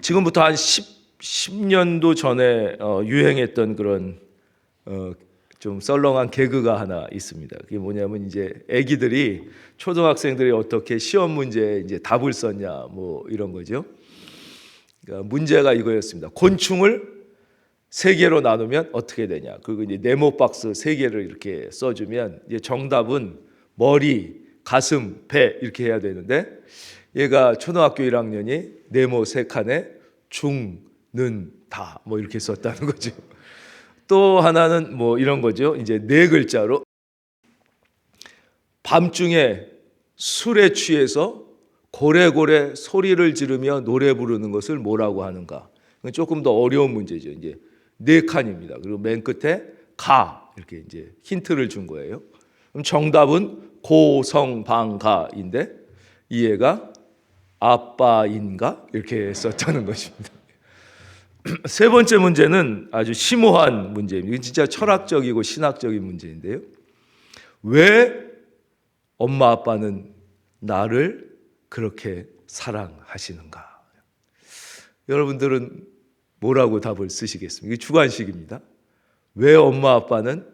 지금부터 한 10년도 전에 유행했던 그런 좀 썰렁한 개그가 하나 있습니다. 그게 뭐냐면 이제 아기들이 초등학생들이 어떻게 시험 문제에 이제 답을 썼냐 뭐 이런 거죠. 그러니까 문제가 이거였습니다. 곤충을 3개로 나누면 어떻게 되냐. 그리고 이제 네모 박스 3개를 이렇게 써주면 이제 정답은 머리, 가슴, 배 이렇게 해야 되는데 얘가 초등학교 1학년이 네모 3칸에 중, 는, 다 뭐 이렇게 썼다는 거죠. 또 하나는 뭐 이런 거죠. 이제 4글자로 밤중에 술에 취해서 고래고래 소리를 지르며 노래 부르는 것을 뭐라고 하는가. 조금 더 어려운 문제죠. 이제 4칸입니다. 그리고 맨 끝에 가 이렇게 이제 힌트를 준 거예요. 그럼 정답은 고성방가인데 이 애가 아빠인가 이렇게 썼다는 것입니다. 3번째 문제는 아주 심오한 문제입니다. 이건 진짜 철학적이고 신학적인 문제인데요. 왜 엄마 아빠는 나를 그렇게 사랑하시는가? 여러분들은 뭐라고 답을 쓰시겠습니까? 이게 주관식입니다. 왜 엄마 아빠는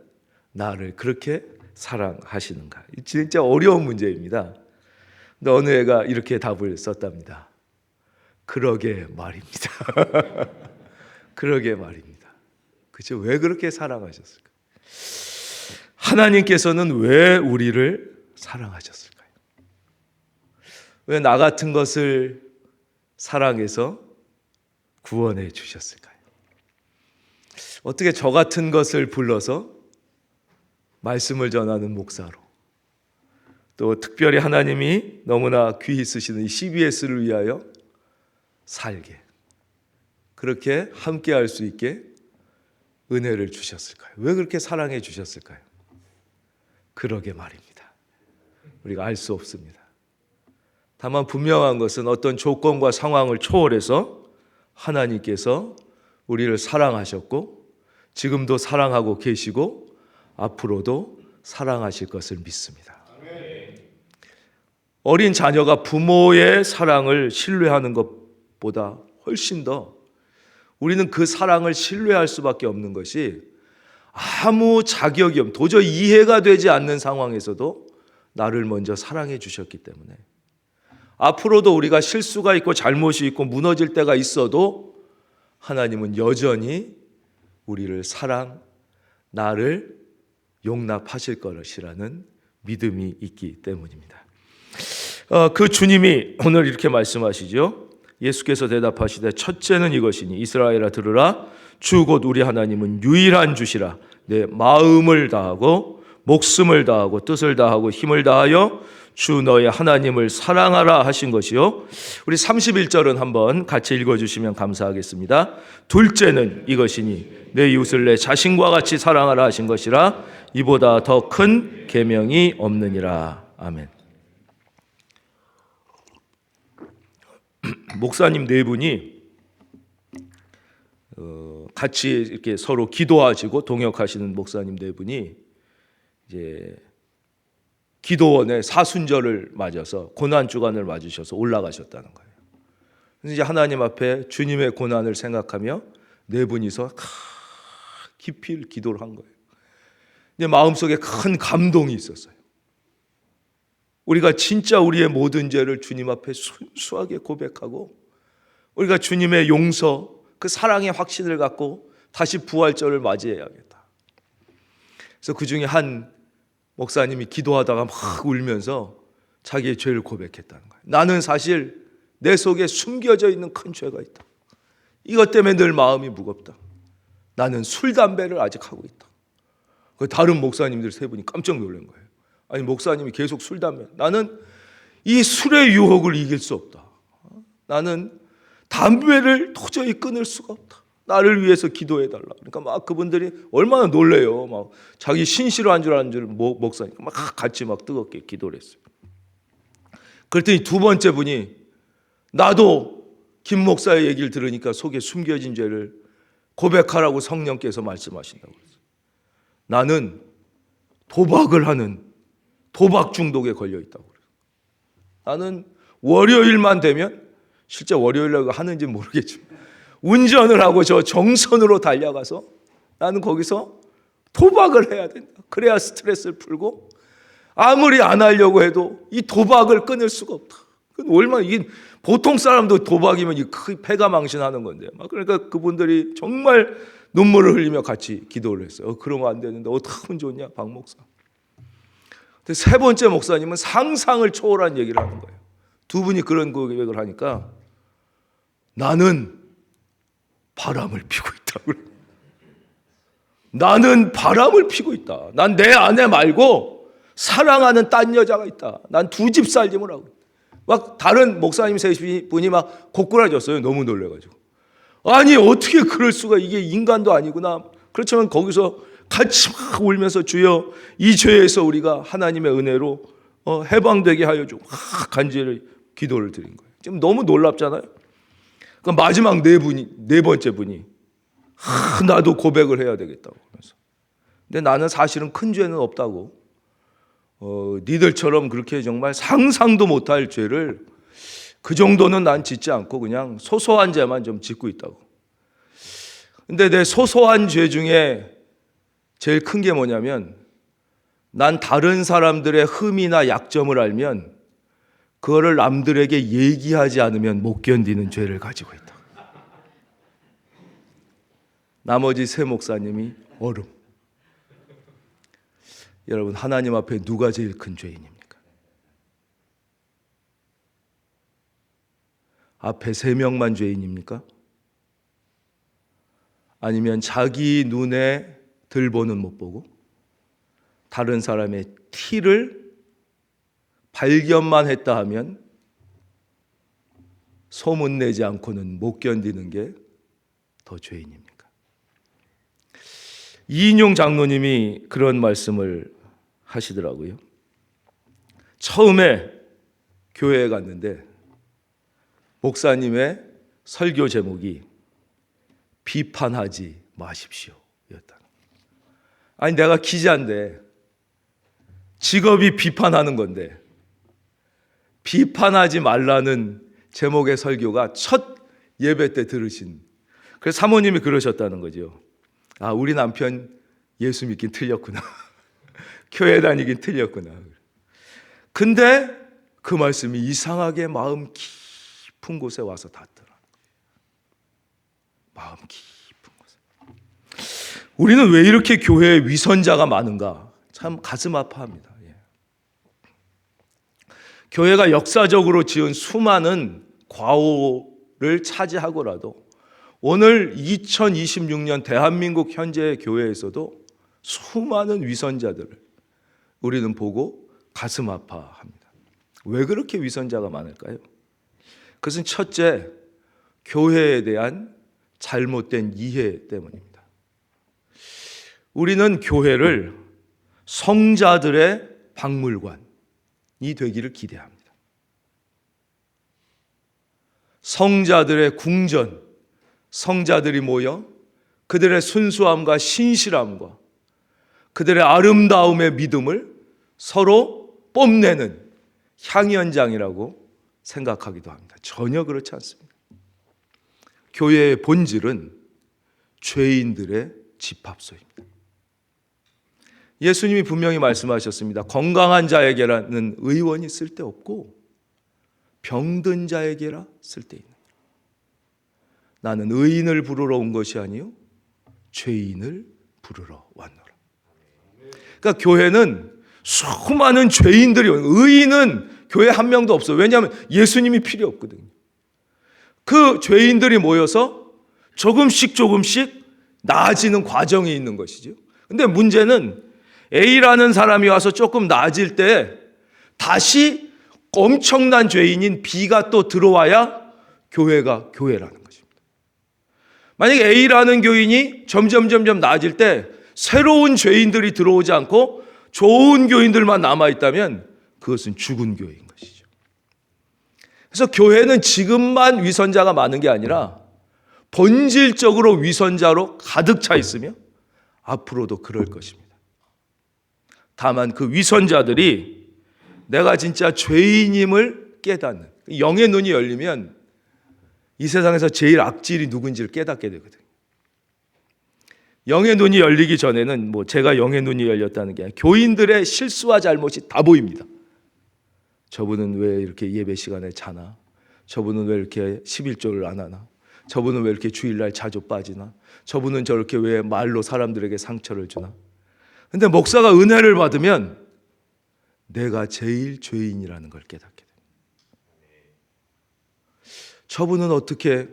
나를 그렇게 사랑하시는가? 진짜 어려운 문제입니다. 근데 어느 애가 이렇게 답을 썼답니다. 그러게 말입니다. 그러게 말입니다. 그렇죠? 왜 그렇게 사랑하셨을까? 하나님께서는 왜 우리를 사랑하셨을까요? 왜 나 같은 것을 사랑해서 구원해 주셨을까요? 어떻게 저 같은 것을 불러서 말씀을 전하는 목사로, 또 특별히 하나님이 너무나 귀히 쓰시는 이 CBS를 위하여 살게, 그렇게 함께할 수 있게 은혜를 주셨을까요? 왜 그렇게 사랑해 주셨을까요? 그러게 말입니다. 우리가 알 수 없습니다. 다만 분명한 것은 어떤 조건과 상황을 초월해서 하나님께서 우리를 사랑하셨고 지금도 사랑하고 계시고 앞으로도 사랑하실 것을 믿습니다. 어린 자녀가 부모의 사랑을 신뢰하는 것보다 훨씬 더 우리는 그 사랑을 신뢰할 수밖에 없는 것이 아무 자격이 없는, 도저히 이해가 되지 않는 상황에서도 나를 먼저 사랑해 주셨기 때문에 앞으로도 우리가 실수가 있고 잘못이 있고 무너질 때가 있어도 하나님은 여전히 우리를 나를 용납하실 것이라는 믿음이 있기 때문입니다. 그 주님이 오늘 이렇게 말씀하시죠. 예수께서 대답하시되 첫째는 이것이니 이스라엘아 들으라 주 곧 우리 하나님은 유일한 주시라. 내 마음을 다하고 목숨을 다하고 뜻을 다하고 힘을 다하여 주 너의 하나님을 사랑하라 하신 것이요. 우리 31절은 한번 같이 읽어주시면 감사하겠습니다. 둘째는 이것이니 내 이웃을 내 자신과 같이 사랑하라 하신 것이라. 이보다 더 큰 계명이 없느니라. 아멘. 목사님 4분이 같이 이렇게 서로 기도하시고 동역하시는 목사님 4분이 이제 기도원에 사순절을 맞아서 고난 주간을 맞으셔서 올라가셨다는 거예요. 그래서 이제 하나님 앞에 주님의 고난을 생각하며 4분이서 깊이 기도를 한 거예요. 근데 마음속에 큰 감동이 있었어요. 우리가 진짜 우리의 모든 죄를 주님 앞에 순수하게 고백하고 우리가 주님의 용서, 그 사랑의 확신을 갖고 다시 부활절을 맞이해야겠다. 그래서 그 중에 한 목사님이 기도하다가 막 울면서 자기의 죄를 고백했다는 거예요. 나는 사실 내 속에 숨겨져 있는 큰 죄가 있다. 이것 때문에 늘 마음이 무겁다. 나는 술, 담배를 아직 하고 있다. 다른 목사님들 세 분이 깜짝 놀란 거예요. 아니, 목사님이 계속 술, 담배. 나는 이 술의 유혹을 이길 수 없다. 나는 담배를 도저히 끊을 수가 없다. 나를 위해서 기도해달라. 그러니까 막 그분들이 얼마나 놀래요. 막 자기 신실한 줄 아는 줄 목사님 막 같이 막 뜨겁게 기도를 했어요. 그랬더니 두 번째 분이 나도 김 목사의 얘기를 들으니까 속에 숨겨진 죄를 고백하라고 성령께서 말씀하신다고 그랬어요. 나는 도박을 하는 도박 중독에 걸려 있다고 그래요. 나는 월요일만 되면, 실제 월요일날 하는지 모르겠지만 운전을 하고 저 정선으로 달려가서 나는 거기서 도박을 해야 된다. 그래야 스트레스를 풀고 아무리 안 하려고 해도 이 도박을 끊을 수가 없다. 얼마나 이게 보통 사람도 도박이면 크 패가 망신하는 건데, 그러니까 그분들이 정말 눈물을 흘리며 같이 기도를 했어요. 그러면 안 되는데 어떻게 하면 좋냐, 박 목사. 근데 세 번째 목사님은 상상을 초월한 얘기를 하는 거예요. 두 분이 그런 고백을 하니까 나는 바람을 피고 있다고. 나는 바람을 피고 있다. 난 내 아내 말고 사랑하는 딴 여자가 있다. 난 두 집 살림을 하고. 막 다른 목사님 세 분이 막 고꾸라졌어요. 너무 놀래가지고. 아니, 어떻게 그럴 수가, 이게 인간도 아니구나. 그렇지만 거기서 같이 막 울면서 주여 이 죄에서 우리가 하나님의 은혜로 해방되게 하여 주고 막 간절히 기도를 드린 거예요. 지금 너무 놀랍잖아요. 그러니까 마지막 네 번째 분이 나도 고백을 해야 되겠다고 하면서, 근데 나는 사실은 큰 죄는 없다고, 니들처럼 그렇게 정말 상상도 못할 죄를 그 정도는 난 짓지 않고 그냥 소소한 죄만 좀 짓고 있다고. 근데 내 소소한 죄 중에 제일 큰 게 뭐냐면, 난 다른 사람들의 흠이나 약점을 알면 그거를 남들에게 얘기하지 않으면 못 견디는 죄를 가지고 있다. 나머지 세 목사님이 얼음. 여러분, 하나님 앞에 누가 제일 큰 죄인입니까? 앞에 세 명만 죄인입니까? 아니면 자기 눈에 들보는 못 보고 다른 사람의 티를 발견만 했다 하면 소문내지 않고는 못 견디는 게 더 죄인입니까? 이인용 장로님이 그런 말씀을 하시더라고요. 처음에 교회에 갔는데 목사님의 설교 제목이 비판하지 마십시오 였다. 아니, 내가 기자인데 직업이 비판하는 건데 비판하지 말라는 제목의 설교가 첫 예배 때 들으신, 그래서 사모님이 그러셨다는 거죠. 아, 우리 남편 예수 믿긴 틀렸구나. 교회 다니긴 틀렸구나. 근데 그 말씀이 이상하게 마음 깊은 곳에 와서 닿더라. 마음 깊은 곳에. 우리는 왜 이렇게 교회에 위선자가 많은가? 참 가슴 아파합니다. 교회가 역사적으로 지은 수많은 과오를 차지하고라도 오늘 2026년 대한민국 현재의 교회에서도 수많은 위선자들을 우리는 보고 가슴 아파합니다. 왜 그렇게 위선자가 많을까요? 그것은 첫째, 교회에 대한 잘못된 이해 때문입니다. 우리는 교회를 성자들의 박물관이 되기를 기대합니다. 성자들의 궁전, 성자들이 모여 그들의 순수함과 신실함과 그들의 아름다움의 믿음을 서로 뽐내는 향연장이라고 생각하기도 합니다. 전혀 그렇지 않습니다. 교회의 본질은 죄인들의 집합소입니다. 예수님이 분명히 말씀하셨습니다. 건강한 자에게라는 의원이 쓸데없고 병든 자에게라 쓸데있는. 나는 의인을 부르러 온 것이 아니요 죄인을 부르러 왔노라. 그러니까 교회는 수많은 죄인들이 의인은 교회 한 명도 없어. 왜냐하면 예수님이 필요 없거든요. 그 죄인들이 모여서 조금씩 나아지는 과정이 있는 것이죠. 근데 문제는 A라는 사람이 와서 조금 나아질 때 다시 엄청난 죄인인 B가 또 들어와야 교회가 교회라는 것입니다. 만약에 A라는 교인이 점점 나아질 때 새로운 죄인들이 들어오지 않고 좋은 교인들만 남아있다면 그것은 죽은 교회인 것이죠. 그래서 교회는 지금만 위선자가 많은 게 아니라 본질적으로 위선자로 가득 차 있으며 앞으로도 그럴 것입니다. 다만 그 위선자들이 내가 진짜 죄인임을 깨닫는, 영의 눈이 열리면 이 세상에서 제일 악질이 누군지를 깨닫게 되거든요. 영의 눈이 열리기 전에는 제가 영의 눈이 열렸다는 게 아니라 교인들의 실수와 잘못이 다 보입니다. 저분은 왜 이렇게 예배 시간에 자나? 저분은 왜 이렇게 11조를 안 하나? 저분은 왜 이렇게 주일날 자주 빠지나? 저분은 저렇게 왜 말로 사람들에게 상처를 주나? 근데 목사가 은혜를 받으면 내가 제일 죄인이라는 걸 깨닫게 됩니다. 저분은 어떻게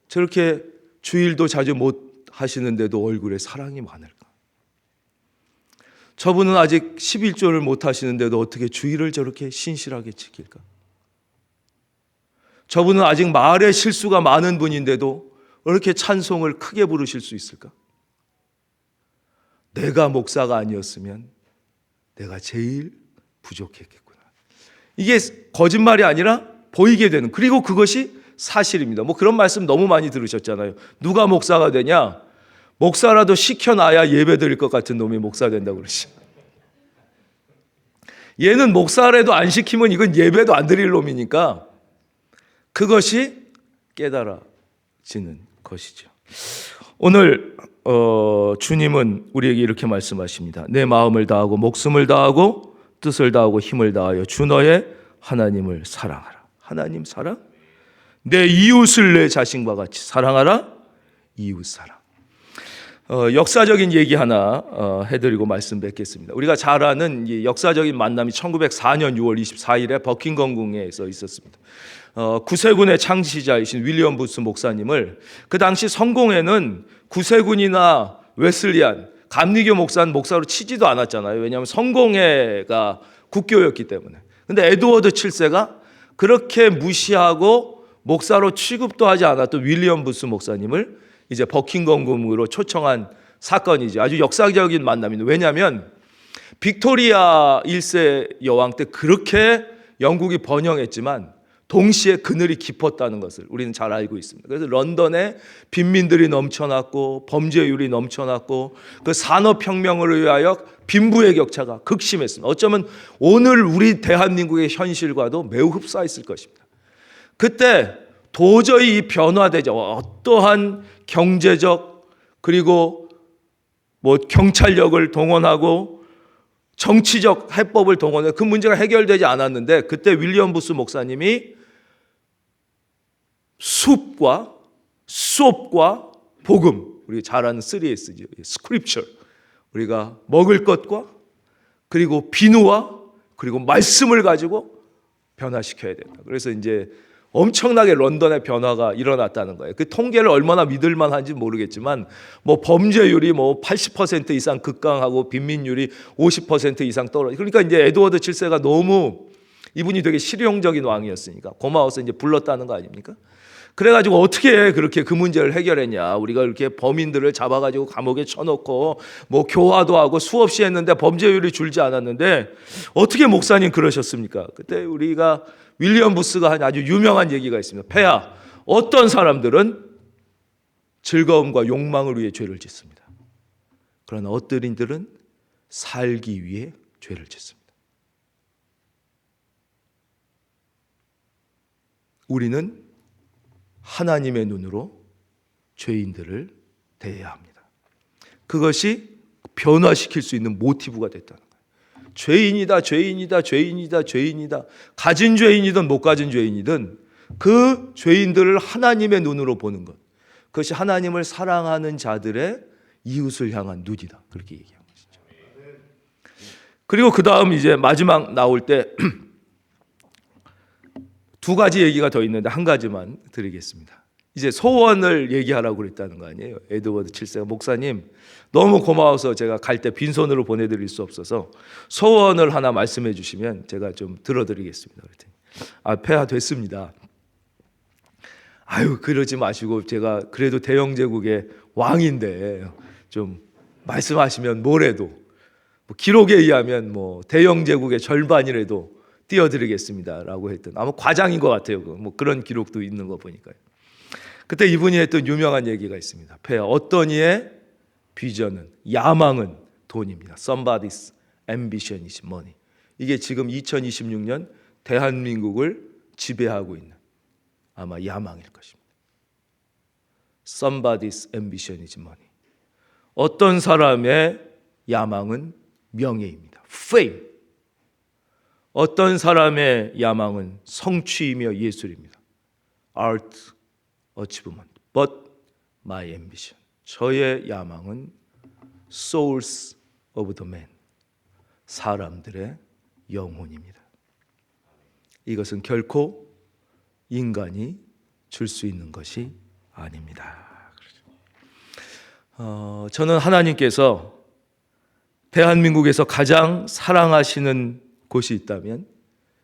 저렇게 주일도 자주 못 하시는데도 얼굴에 사랑이 많을까? 저분은 아직 11조를 못 하시는데도 어떻게 주일을 저렇게 신실하게 지킬까? 저분은 아직 말에 실수가 많은 분인데도 이렇게 찬송을 크게 부르실 수 있을까? 내가 목사가 아니었으면 내가 제일 부족했겠구나. 이게 거짓말이 아니라 보이게 되는, 그리고 그것이 사실입니다. 그런 말씀 너무 많이 들으셨잖아요. 누가 목사가 되냐? 목사라도 시켜놔야 예배 드릴 것 같은 놈이 목사 된다고 그러시죠. 얘는 목사라도 안 시키면 이건 예배도 안 드릴 놈이니까 그것이 깨달아지는 것이죠. 오늘 주님은 우리에게 이렇게 말씀하십니다. 내 마음을 다하고 목숨을 다하고 뜻을 다하고 힘을 다하여 주 너의 하나님을 사랑하라. 하나님 사랑? 내 이웃을 내 자신과 같이 사랑하라. 이웃 사랑. 역사적인 얘기 하나 해드리고 말씀 뵙겠습니다. 우리가 잘 아는 이 역사적인 만남이 1904년 6월 24일에 버킹엄궁에서 있었습니다. 구세군의 창시자이신 윌리엄 부스 목사님을, 그 당시 성공회는 구세군이나 웨슬리안, 감리교 목사는 목사로 치지도 않았잖아요. 왜냐하면 성공회가 국교였기 때문에. 근데 에드워드 7세가 그렇게 무시하고 목사로 취급도 하지 않았던 윌리엄 부스 목사님을 이제 버킹엄궁으로 초청한 사건이죠. 아주 역사적인 만남인데, 왜냐하면 빅토리아 1세 여왕 때 그렇게 영국이 번영했지만 동시에 그늘이 깊었다는 것을 우리는 잘 알고 있습니다. 그래서 런던에 빈민들이 넘쳐났고 범죄율이 넘쳐났고 그 산업혁명을 위하여 빈부의 격차가 극심했습니다. 어쩌면 오늘 우리 대한민국의 현실과도 매우 흡사했을 것입니다. 그때 도저히 이 변화되지, 어떠한 경제적 그리고 경찰력을 동원하고 정치적 해법을 동원해 그 문제가 해결되지 않았는데, 그때 윌리엄 부스 목사님이 숲과 수업과 복음, 우리가 잘 아는 3S죠. 스크립처, 우리가 먹을 것과 그리고 비누와 그리고 말씀을 가지고 변화시켜야 된다. 그래서 이제 엄청나게 런던의 변화가 일어났다는 거예요. 그 통계를 얼마나 믿을 만한지 모르겠지만 범죄율이 80% 이상 급강하고 빈민율이 50% 이상 떨어지고, 그러니까 이제 에드워드 7세가 너무 이분이 되게 실용적인 왕이었으니까 고마워서 이제 불렀다는 거 아닙니까? 그래가지고 어떻게 그렇게 그 문제를 해결했냐? 우리가 이렇게 범인들을 잡아가지고 감옥에 쳐놓고 교화도 하고 수없이 했는데 범죄율이 줄지 않았는데 어떻게 목사님 그러셨습니까? 그때 우리가 윌리엄 부스가 한 아주 유명한 얘기가 있습니다. 폐하, 어떤 사람들은 즐거움과 욕망을 위해 죄를 짓습니다. 그러나 어떤 이들은 살기 위해 죄를 짓습니다. 우리는 하나님의 눈으로 죄인들을 대해야 합니다. 그것이 변화시킬 수 있는 모티브가 됐다는 거예요. 죄인이다, 죄인이다, 죄인이다, 죄인이다. 가진 죄인이든 못 가진 죄인이든 그 죄인들을 하나님의 눈으로 보는 것. 그것이 하나님을 사랑하는 자들의 이웃을 향한 눈이다. 그렇게 얘기한 것이죠. 그리고 그 다음 이제 마지막 나올 때 두 가지 얘기가 더 있는데 한 가지만 드리겠습니다. 이제 소원을 얘기하라고 그랬다는 거 아니에요. 에드워드 7세가 목사님 너무 고마워서 제가 갈 때 빈손으로 보내드릴 수 없어서 소원을 하나 말씀해 주시면 제가 좀 들어드리겠습니다. 그랬더니 폐하됐습니다. 아유 그러지 마시고 제가 그래도 대영 제국의 왕인데 좀 말씀하시면 뭐래도 뭐 기록에 의하면 뭐 대영 제국의 절반이라도 띄워드리겠습니다라고 했던 아마 과장인 것 같아요. 뭐 그런 기록도 있는 거 보니까요. 그때 이분이 했던 유명한 얘기가 있습니다. 폐하 어떤 이의 비전은 야망은 돈입니다. Somebody's ambition is money. 이게 지금 2026년 대한민국을 지배하고 있는 아마 야망일 것입니다. Somebody's ambition is money. 어떤 사람의 야망은 명예입니다. Fame. 어떤 사람의 야망은 성취이며 예술입니다. Art, achievement. But my ambition. 저의 야망은 souls of the man. 사람들의 영혼입니다. 이것은 결코 인간이 줄 수 있는 것이 아닙니다. 저는 하나님께서 대한민국에서 가장 사랑하시는 곳이 있다면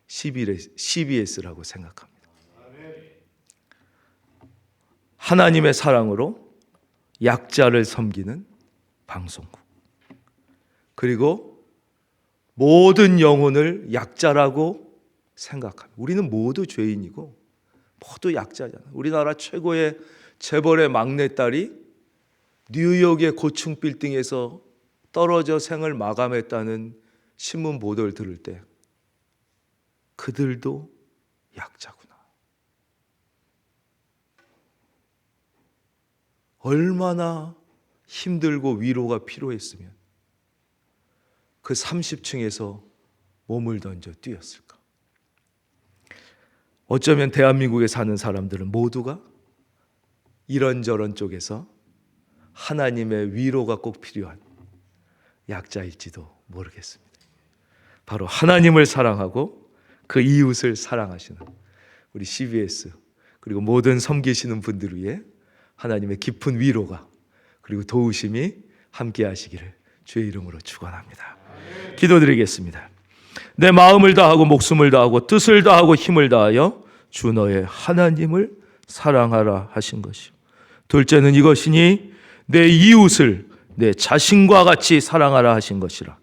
CBS라고 생각합니다. 하나님의 사랑으로 약자를 섬기는 방송국. 그리고 모든 영혼을 약자라고 생각합니다. 우리는 모두 죄인이고 모두 약자잖아요. 우리나라 최고의 재벌의 막내딸이 뉴욕의 고층 빌딩에서 떨어져 생을 마감했다는 신문 보도를 들을 때 그들도 약자구나. 얼마나 힘들고 위로가 필요했으면 그 30층에서 몸을 던져 뛰었을까. 어쩌면 대한민국에 사는 사람들은 모두가 이런저런 쪽에서 하나님의 위로가 꼭 필요한 약자일지도 모르겠습니다. 바로 하나님을 사랑하고 그 이웃을 사랑하시는 우리 CBS 그리고 모든 섬기시는 분들 위해 하나님의 깊은 위로가 그리고 도우심이 함께 하시기를 주의 이름으로 축원합니다. 기도드리겠습니다. 내 마음을 다하고 목숨을 다하고 뜻을 다하고 힘을 다하여 주 너의 하나님을 사랑하라 하신 것이요. 둘째는 이것이니 내 이웃을 내 자신과 같이 사랑하라 하신 것이라.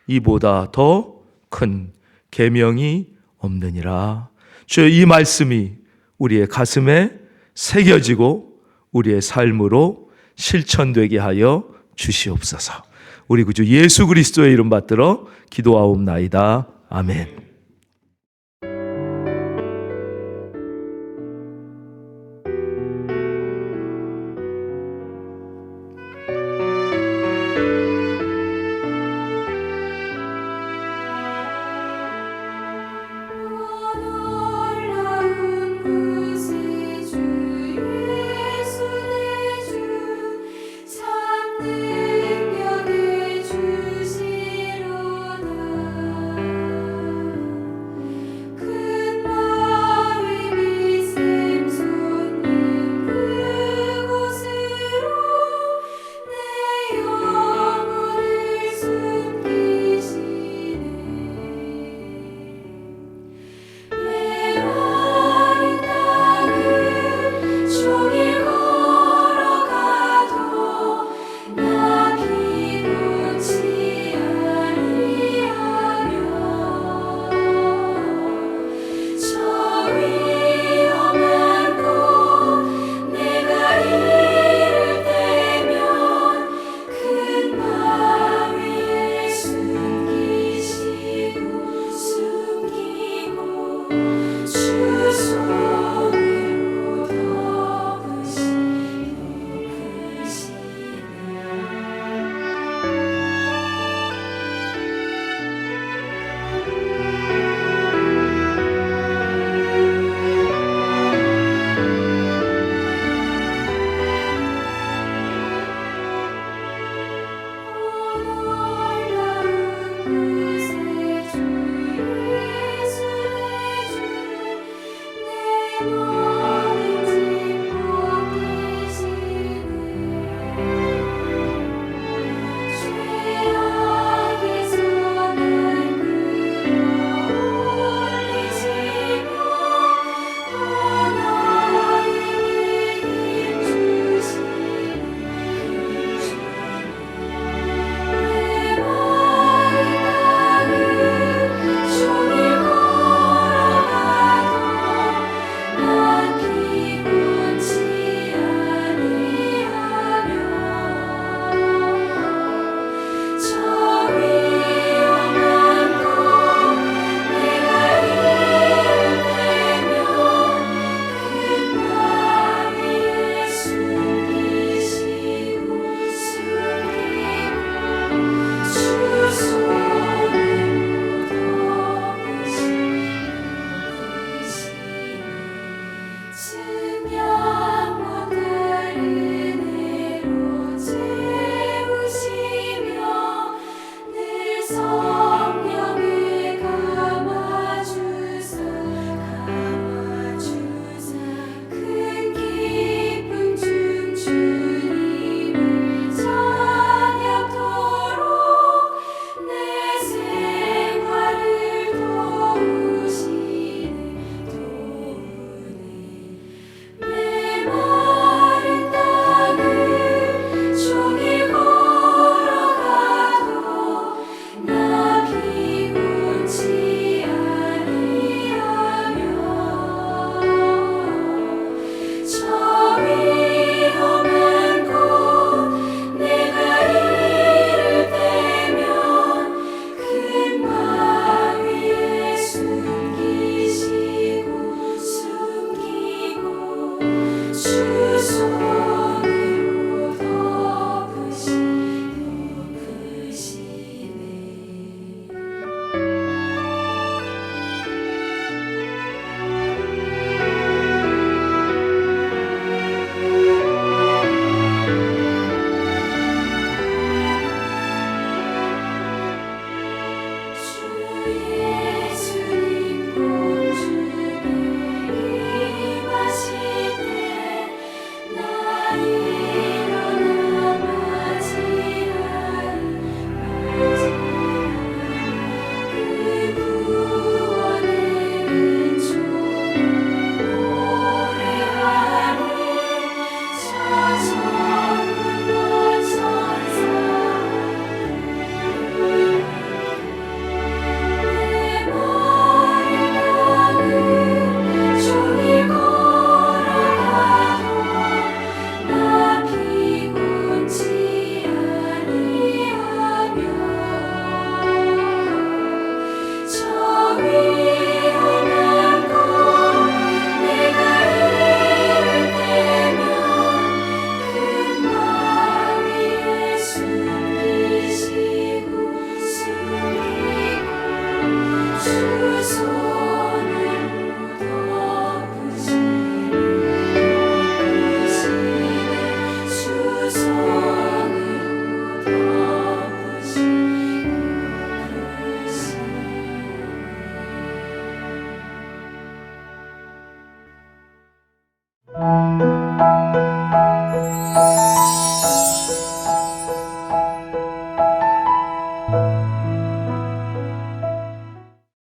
이보다 더 큰 계명이 없느니라. 주의 이 말씀이 우리의 가슴에 새겨지고 우리의 삶으로 실천되게 하여 주시옵소서. 우리 구주 예수 그리스도의 이름 받들어 기도하옵나이다. 아멘.